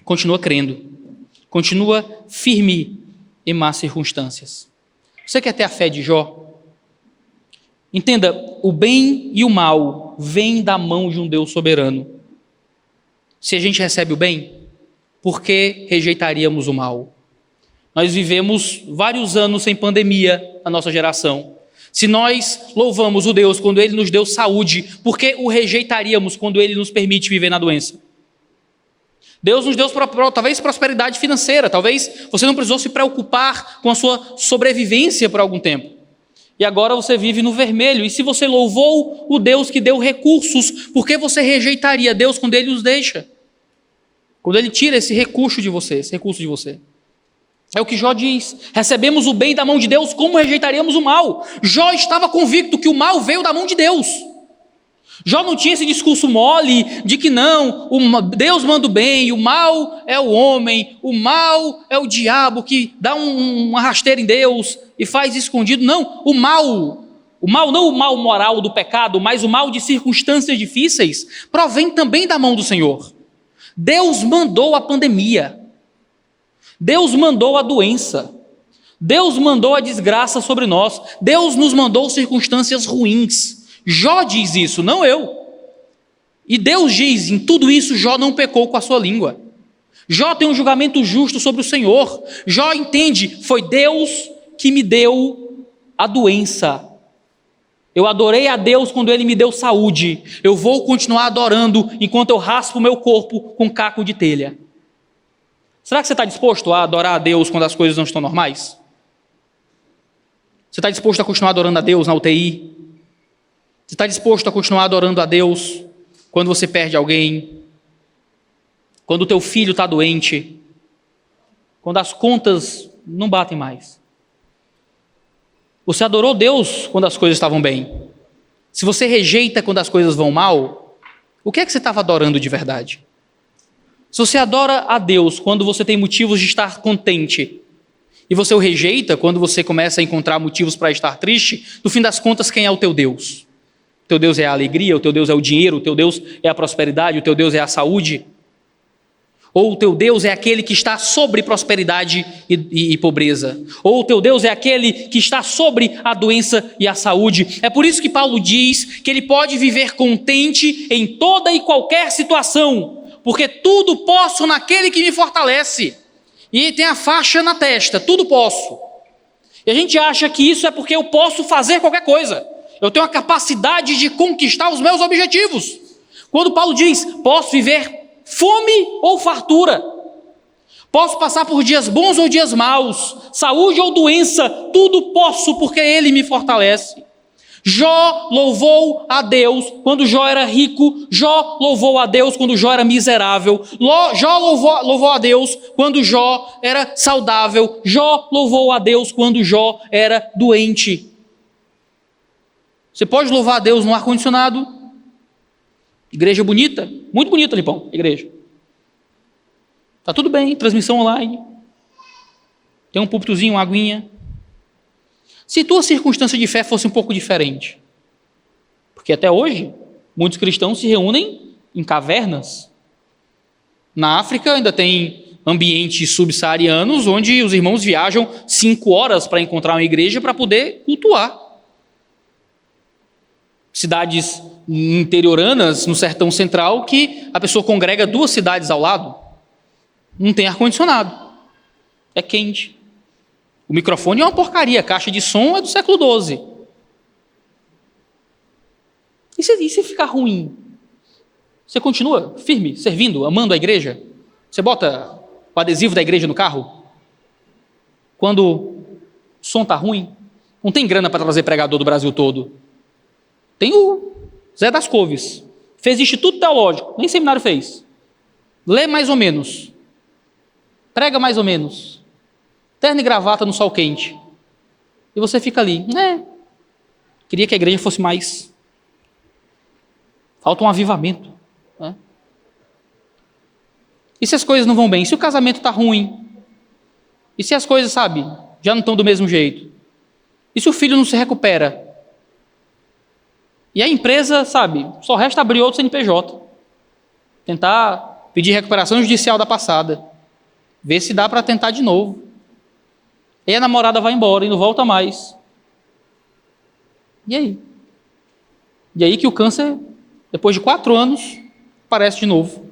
continua crendo, continua firme em más circunstâncias. Você quer ter a fé de Jó? Entenda, o bem e o mal vêm da mão de um Deus soberano. Se a gente recebe o bem, por que rejeitaríamos o mal? Nós vivemos vários anos sem pandemia na nossa geração. Se nós louvamos o Deus quando Ele nos deu saúde, por que o rejeitaríamos quando Ele nos permite viver na doença? Deus nos deu talvez prosperidade financeira, talvez você não precisou se preocupar com a sua sobrevivência por algum tempo. E agora você vive no vermelho. E se você louvou o Deus que deu recursos, por que você rejeitaria Deus quando Ele os deixa? Quando Ele tira esse recurso de você, É o que Jó diz: recebemos o bem da mão de Deus, como rejeitaríamos o mal? Jó estava convicto que o mal veio da mão de Deus. Jó não tinha esse discurso mole de que não, Deus manda o bem, o mal é o homem, o mal é o diabo que dá uma rasteira em Deus e faz escondido. Não, o mal não o mal moral do pecado, mas o mal de circunstâncias difíceis, provém também da mão do Senhor. Deus mandou a pandemia, Deus mandou a doença, Deus mandou a desgraça sobre nós, Deus nos mandou circunstâncias ruins. Jó diz isso, não eu. E Deus diz: em tudo isso Jó não pecou com a sua língua. Jó tem um julgamento justo sobre o Senhor. Jó entende: foi Deus que me deu a doença. Eu adorei a Deus quando Ele me deu saúde. Eu vou continuar adorando enquanto eu raspo o meu corpo com caco de telha. Será que você está disposto a adorar a Deus quando as coisas não estão normais? Você está disposto a continuar adorando a Deus na UTI? Você está disposto a continuar adorando a Deus quando você perde alguém? Quando o teu filho está doente? Quando as contas não batem mais? Você adorou Deus quando as coisas estavam bem? Se você rejeita quando as coisas vão mal, o que é que você estava adorando de verdade? Se você adora a Deus quando você tem motivos de estar contente, e você o rejeita quando você começa a encontrar motivos para estar triste, no fim das contas, quem é o teu Deus? O teu Deus é a alegria, o teu Deus é o dinheiro, o teu Deus é a prosperidade, o teu Deus é a saúde? Ou o teu Deus é aquele que está sobre prosperidade e pobreza? Ou o teu Deus é aquele que está sobre a doença e a saúde? É por isso que Paulo diz que ele pode viver contente em toda e qualquer situação, porque tudo posso naquele que me fortalece. E tem a faixa na testa, tudo posso. E a gente acha que isso é porque eu posso fazer qualquer coisa. Eu tenho a capacidade de conquistar os meus objetivos. Quando Paulo diz, posso viver fome ou fartura, posso passar por dias bons ou dias maus, saúde ou doença, tudo posso porque Ele me fortalece. Jó louvou a Deus quando Jó era rico, Jó louvou a Deus quando Jó era miserável, Jó louvou a Deus quando Jó era saudável, Jó louvou a Deus quando Jó era doente. Você pode louvar a Deus no ar-condicionado, igreja bonita, muito bonita, Lipão, igreja. Está tudo bem, transmissão online, tem um púlpitozinho, uma aguinha. Se tua circunstância de fé fosse um pouco diferente, porque até hoje, muitos cristãos se reúnem em cavernas. Na África ainda tem ambientes subsaarianos, onde os irmãos viajam 5 horas para encontrar uma igreja para poder cultuar. Cidades interioranas, no sertão central, que a pessoa congrega 2 cidades ao lado. Não tem ar-condicionado, é quente. O microfone é uma porcaria, a caixa de som é do século XII. E se ficar ruim? Você continua firme, servindo, amando a igreja? Você bota o adesivo da igreja no carro? Quando o som está ruim? Não tem grana para trazer pregador do Brasil todo. Tem o Zé das Couves. Fez instituto teológico, nem seminário fez. Lê mais ou menos. Prega mais ou menos. Terno e gravata no sol quente. E você fica ali. Queria que a igreja fosse mais. Falta um avivamento. Né? E se as coisas não vão bem? Se o casamento está ruim? E se as coisas, já não estão do mesmo jeito? E se o filho não se recupera? E a empresa, só resta abrir outro CNPJ. Tentar pedir recuperação judicial da passada. Ver se dá para tentar de novo. E a namorada vai embora e não volta mais. E aí? E aí que o câncer, depois de 4 anos, aparece de novo.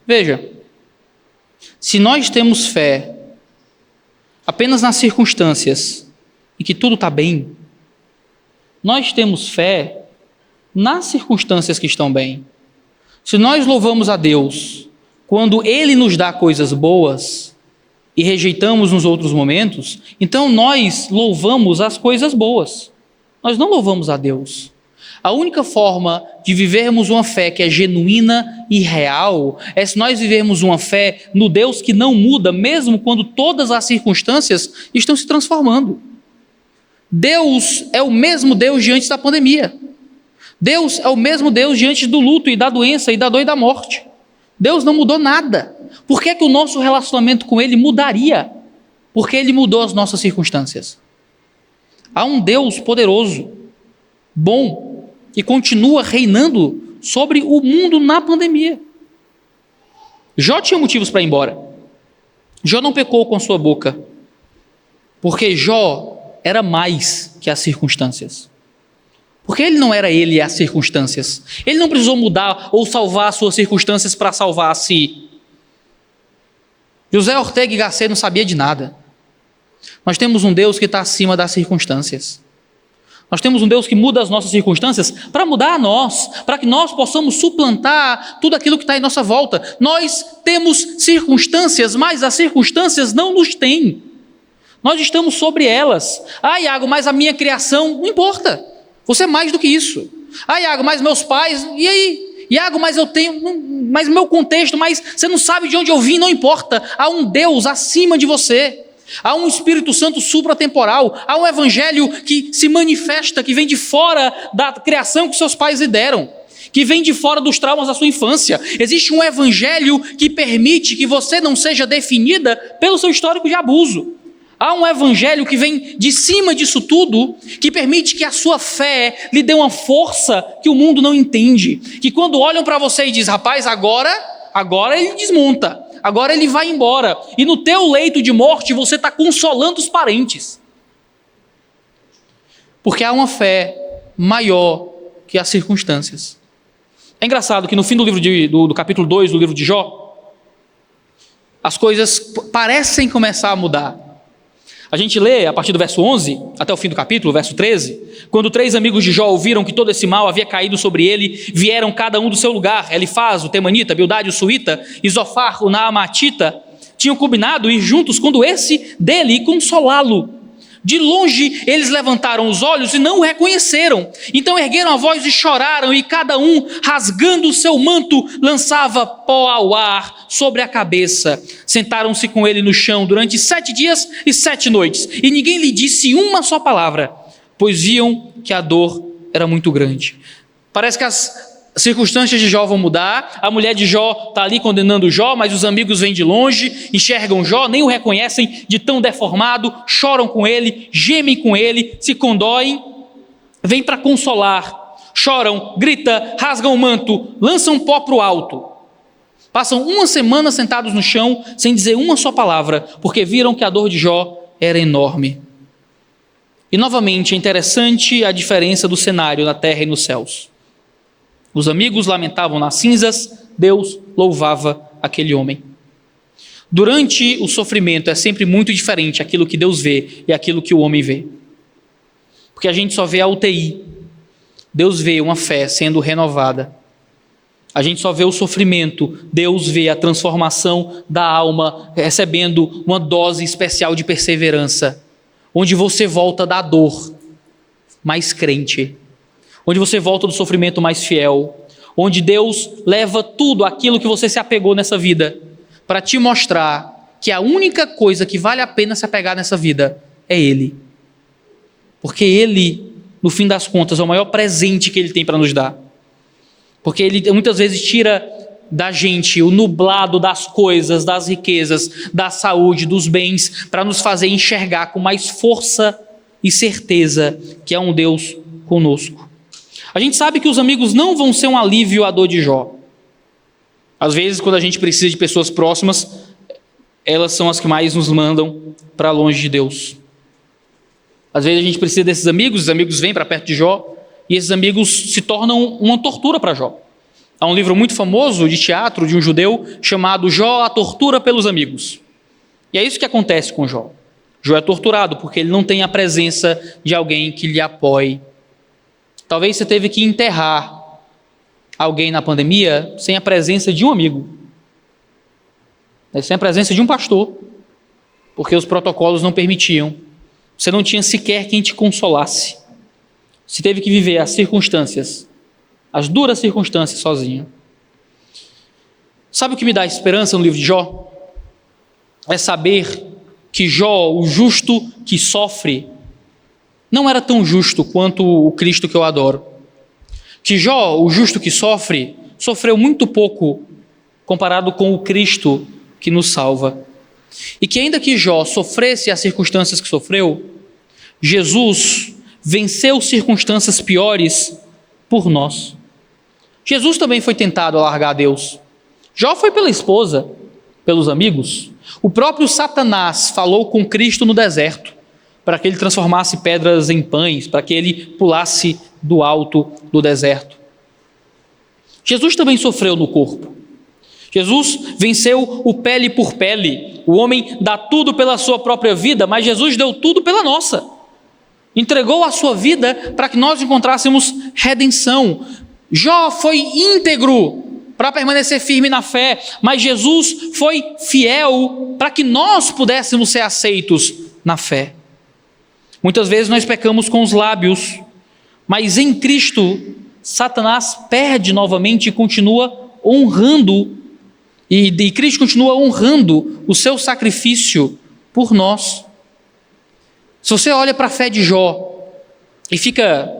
Veja, se nós temos fé apenas nas circunstâncias em que tudo está bem, nós temos fé nas circunstâncias que estão bem. Se nós louvamos a Deus quando Ele nos dá coisas boas e rejeitamos nos outros momentos, então nós louvamos as coisas boas. Nós não louvamos a Deus. A única forma de vivermos uma fé que é genuína e real é se nós vivermos uma fé no Deus que não muda, mesmo quando todas as circunstâncias estão se transformando. Deus é o mesmo Deus diante da pandemia. Deus é o mesmo Deus diante do luto e da doença e da dor e da morte. Deus não mudou nada. Por que o nosso relacionamento com Ele mudaria? Porque Ele mudou as nossas circunstâncias. Há um Deus poderoso, bom, que continua reinando sobre o mundo na pandemia. Jó tinha motivos para ir embora. Jó não pecou com a sua boca, porque Jó era mais que as circunstâncias. Porque ele não era ele e as circunstâncias. Ele não precisou mudar ou salvar as suas circunstâncias para salvar a si. José Ortega y Gasset não sabia de nada. Nós temos um Deus que está acima das circunstâncias. Nós temos um Deus que muda as nossas circunstâncias para mudar a nós, para que nós possamos suplantar tudo aquilo que está em nossa volta. Nós temos circunstâncias, mas as circunstâncias não nos têm. Nós estamos sobre elas. Iago, mas a minha criação, não importa. Você é mais do que isso. Iago, mas meus pais, e aí? Iago, mas eu tenho, mas meu contexto, mas você não sabe de onde eu vim, não importa. Há um Deus acima de você. Há um Espírito Santo supratemporal. Há um evangelho que se manifesta, que vem de fora da criação que seus pais lhe deram, que vem de fora dos traumas da sua infância. Existe um evangelho que permite que você não seja definida pelo seu histórico de abuso. Há um evangelho que vem de cima disso tudo, que permite que a sua fé lhe dê uma força que o mundo não entende. Que quando olham para você e dizem, rapaz, agora ele desmonta, agora ele vai embora. E no teu leito de morte você está consolando os parentes. Porque há uma fé maior que as circunstâncias. É engraçado que no fim do livro do capítulo 2 do livro de Jó, as coisas parecem começar a mudar. A gente lê a partir do verso 11 até o fim do capítulo, verso 13, quando 3 amigos de Jó ouviram que todo esse mal havia caído sobre ele, vieram cada um do seu lugar. Elifaz, o Temanita, Bildade, o Suíta, e Zofar, o Naamatita, tinham combinado ir juntos quando esse dele e consolá-lo. De longe eles levantaram os olhos e não o reconheceram. Então ergueram a voz e choraram, e cada um, rasgando o seu manto, lançava pó ao ar sobre a cabeça. Sentaram-se com ele no chão durante 7 dias e 7 noites, e ninguém lhe disse uma só palavra, pois viam que a dor era muito grande. Parece que as circunstâncias de Jó vão mudar. A mulher de Jó está ali condenando Jó, mas os amigos vêm de longe, enxergam Jó, nem o reconhecem de tão deformado, choram com ele, gemem com ele, se condoem, vêm para consolar, choram, gritam, rasgam o manto, lançam pó para o alto. Passam uma semana sentados no chão, sem dizer uma só palavra, porque viram que a dor de Jó era enorme. E novamente é interessante a diferença do cenário na terra e nos céus. Os amigos lamentavam nas cinzas, Deus louvava aquele homem. Durante o sofrimento é sempre muito diferente aquilo que Deus vê e aquilo que o homem vê. Porque a gente só vê a UTI. Deus vê uma fé sendo renovada. A gente só vê o sofrimento. Deus vê a transformação da alma, recebendo uma dose especial de perseverança, onde você volta da dor mais crente, onde você volta do sofrimento mais fiel, onde Deus leva tudo aquilo que você se apegou nessa vida para te mostrar que a única coisa que vale a pena se apegar nessa vida é Ele. Porque Ele, no fim das contas, é o maior presente que Ele tem para nos dar. Porque Ele muitas vezes tira da gente o nublado das coisas, das riquezas, da saúde, dos bens, para nos fazer enxergar com mais força e certeza que é um Deus conosco. A gente sabe que os amigos não vão ser um alívio à dor de Jó. Às vezes, quando a gente precisa de pessoas próximas, elas são as que mais nos mandam para longe de Deus. Às vezes a gente precisa desses amigos, os amigos vêm para perto de Jó, e esses amigos se tornam uma tortura para Jó. Há um livro muito famoso de teatro de um judeu chamado Jó, a tortura pelos amigos. E é isso que acontece com Jó. Jó é torturado porque ele não tem a presença de alguém que lhe apoie. Talvez você teve que enterrar alguém na pandemia sem a presença de um amigo, sem a presença de um pastor, porque os protocolos não permitiam. Você não tinha sequer quem te consolasse. Você teve que viver as circunstâncias, as duras circunstâncias sozinho. Sabe o que me dá esperança no livro de Jó? É saber que Jó, o justo que sofre, não era tão justo quanto o Cristo que eu adoro. Que Jó, o justo que sofre, sofreu muito pouco comparado com o Cristo que nos salva. E que ainda que Jó sofresse as circunstâncias que sofreu, Jesus venceu circunstâncias piores por nós. Jesus também foi tentado a largar a Deus. Jó foi pela esposa, pelos amigos. O próprio Satanás falou com Cristo no deserto, para que ele transformasse pedras em pães, para que ele pulasse do alto do deserto. Jesus também sofreu no corpo. Jesus venceu o pele por pele. O homem dá tudo pela sua própria vida, mas Jesus deu tudo pela nossa. Entregou a sua vida para que nós encontrássemos redenção. Jó foi íntegro para permanecer firme na fé, mas Jesus foi fiel para que nós pudéssemos ser aceitos na fé. Muitas vezes nós pecamos com os lábios, mas em Cristo, Satanás perde novamente e continua honrando, e Cristo continua honrando o seu sacrifício por nós. Se você olha para a fé de Jó e fica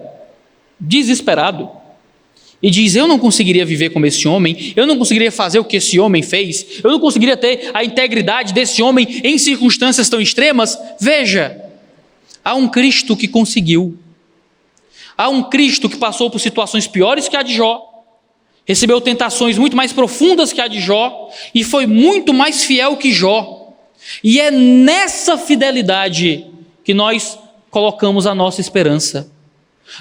desesperado, e diz, eu não conseguiria viver como esse homem, eu não conseguiria fazer o que esse homem fez, eu não conseguiria ter a integridade desse homem em circunstâncias tão extremas, veja, há um Cristo que conseguiu. Há um Cristo que passou por situações piores que a de Jó, recebeu tentações muito mais profundas que a de Jó, e foi muito mais fiel que Jó. E é nessa fidelidade que nós colocamos a nossa esperança.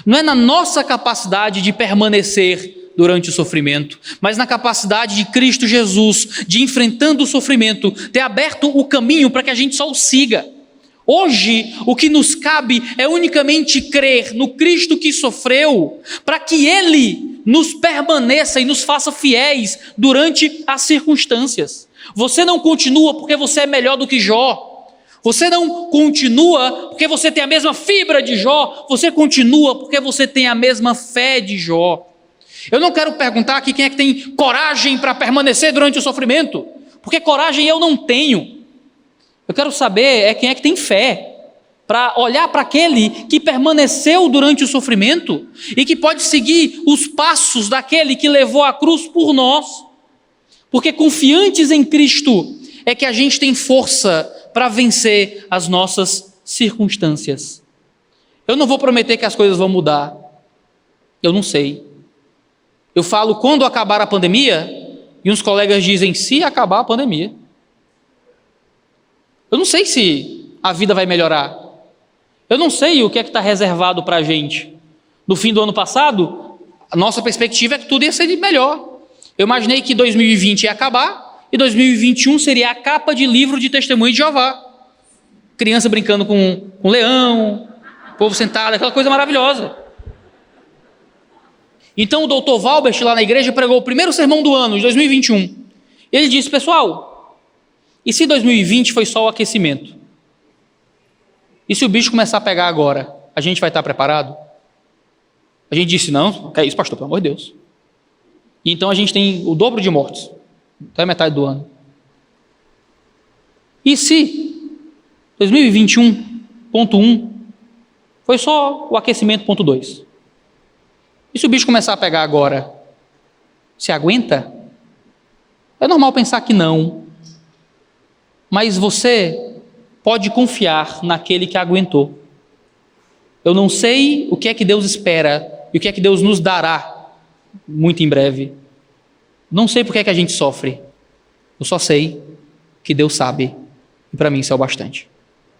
Não é na nossa capacidade de permanecer durante o sofrimento, mas na capacidade de Cristo Jesus, de enfrentando o sofrimento, ter aberto o caminho para que a gente só o siga. Hoje, o que nos cabe é unicamente crer no Cristo que sofreu, para que Ele nos permaneça e nos faça fiéis durante as circunstâncias. Você não continua porque você é melhor do que Jó. Você não continua porque você tem a mesma fibra de Jó. Você continua porque você tem a mesma fé de Jó. Eu não quero perguntar aqui quem é que tem coragem para permanecer durante o sofrimento, porque coragem eu não tenho. Eu quero saber quem é que tem fé para olhar para aquele que permaneceu durante o sofrimento e que pode seguir os passos daquele que levou a cruz por nós. Porque confiantes em Cristo é que a gente tem força para vencer as nossas circunstâncias. Eu não vou prometer que as coisas vão mudar. Eu não sei. Eu falo quando acabar a pandemia e uns colegas dizem se acabar a pandemia. Eu não sei se a vida vai melhorar. Eu não sei o que é que está reservado para a gente. No fim do ano passado, a nossa perspectiva é que tudo ia ser melhor. Eu imaginei que 2020 ia acabar e 2021 seria a capa de livro de Testemunho de Jeová. Criança brincando com leão, povo sentado, aquela coisa maravilhosa. Então o doutor Valbert lá na igreja pregou o primeiro sermão do ano, de 2021. Ele disse, pessoal, e se 2020 foi só o aquecimento? E se o bicho começar a pegar agora, a gente vai estar preparado? A gente disse, não, que é isso, pastor, pelo amor de Deus. E então a gente tem o dobro de mortes, até metade do ano. E se 2021.1 foi só o aquecimento ponto 2? E se o bicho começar a pegar agora, se aguenta? É normal pensar que não. Mas você pode confiar naquele que aguentou. Eu não sei o que é que Deus espera e o que é que Deus nos dará muito em breve. Não sei por que é que a gente sofre. Eu só sei que Deus sabe. E para mim isso é o bastante.